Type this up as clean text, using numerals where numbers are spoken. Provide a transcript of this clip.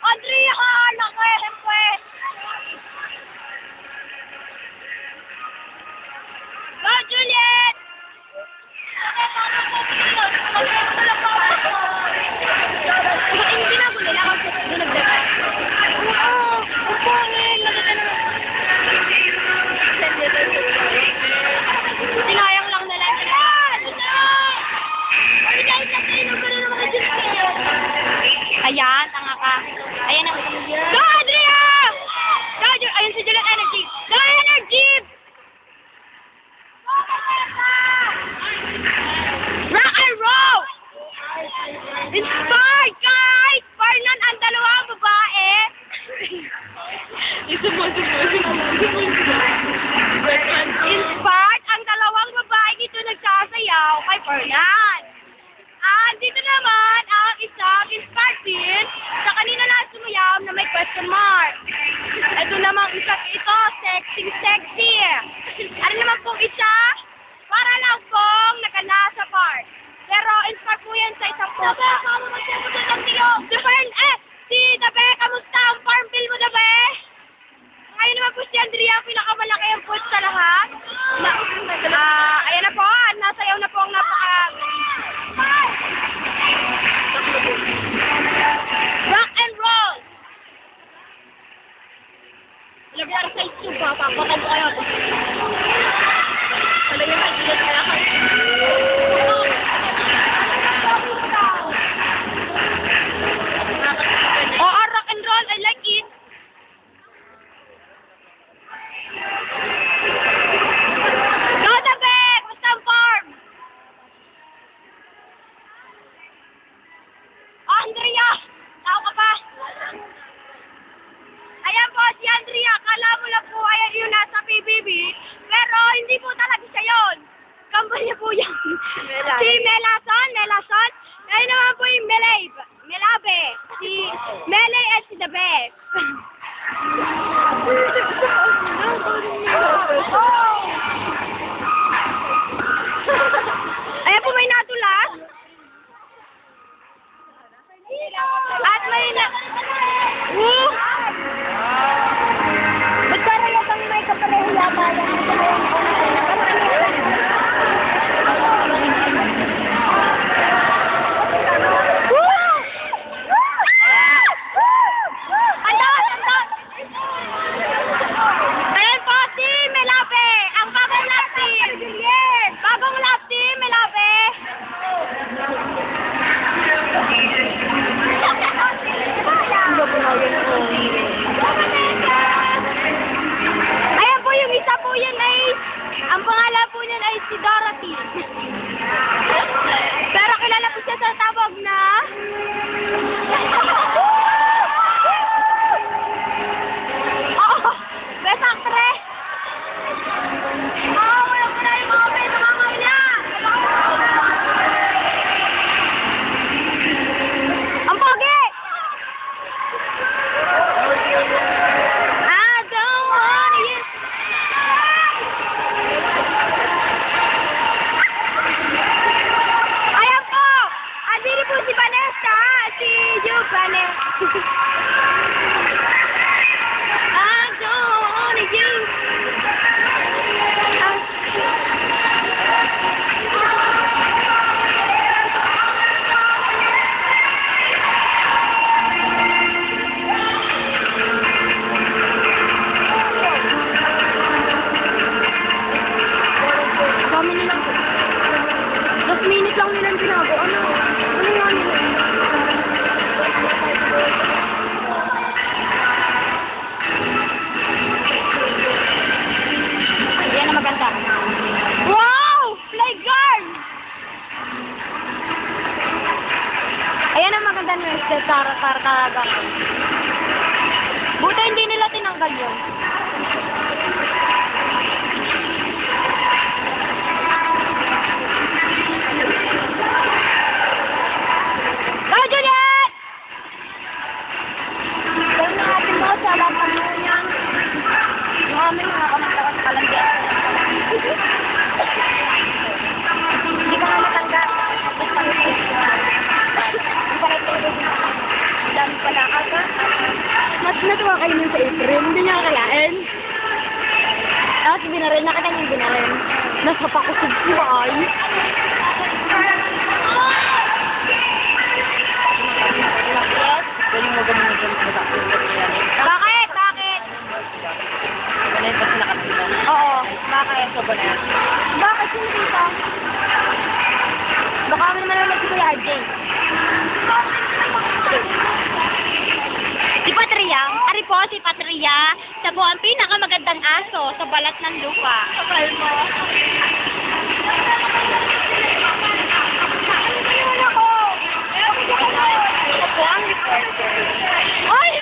Andrea, nakahem pues. Go, Juliet! Hindi na ako nila kasi nagdagan. Oo, pangin. Sinayang lang na lang. Ayan, tanga ka. Ayan ang go, Andrea! Go, ayun si Juliet Energy. Go, Energy! Rock and roll! Inspired, guys! Farnan ang dalawang babae. Inspired ang dalawang babae dito nagsasayaw kay Farnan. Dito naman ang isang inspired din sa kanina lang sumayaw na may question mark. Ito namang isang ito, sexy. Ano naman pong isa? Para lang pong nakanasa part. Pero inspired po yan sa isang puso. Si Dabe, kamusta ang farm bill mo, Dabe? Ngayon naman po si Andrea, pinakamalaki ang food sa lahat. Ayan na po, nasayaw na po ang rock and roll! Lagar sa YouTube ba? Papatag kayo. Talaga yung kailan kaya kayo. Oo, rock and roll. I like it. Go, Dabe! Basta ang farm! Andrea! Tao ka pa? Ayan po si Andrea. Kala mo lang po ayan yung nasa PBB. Pero hindi po talaga siya yun. Kambal niya po yan. Si Melason. Ayun naman po yung Melabe. Si Mele at si Dabe. Ayan po may natulas. At may ba't parang yung may kapareho yata Ayan po si Melabe, ang bago natin. akin yun. Go, Juliet! Gawin na natin mo sa lahat ng mga niyan. Yung amin mga kamagtakas sa kalandian. Hindi ka nga matanggap. Tapos pa rin ito. Hindi pa rin ito. Ang dami pala aga. Mas natuwa kayo nun sa April. Hindi niya kakayain. Tapos binarin na kita yung binarin. Nasa pakusog siya ay. Galing mo ganun yung yan. Bakit? Bakit? Ganun pa sila kapila. Oo. Bakit? Ito ba na yan? Bakit? Sino dito? Baka mo naman naman si Kuya RJ. Si Patria, ari po si Patria, siya po ang pinakamagandang aso sa balat ng lupa. Kapal mo. Ako po ang reporter. Ay!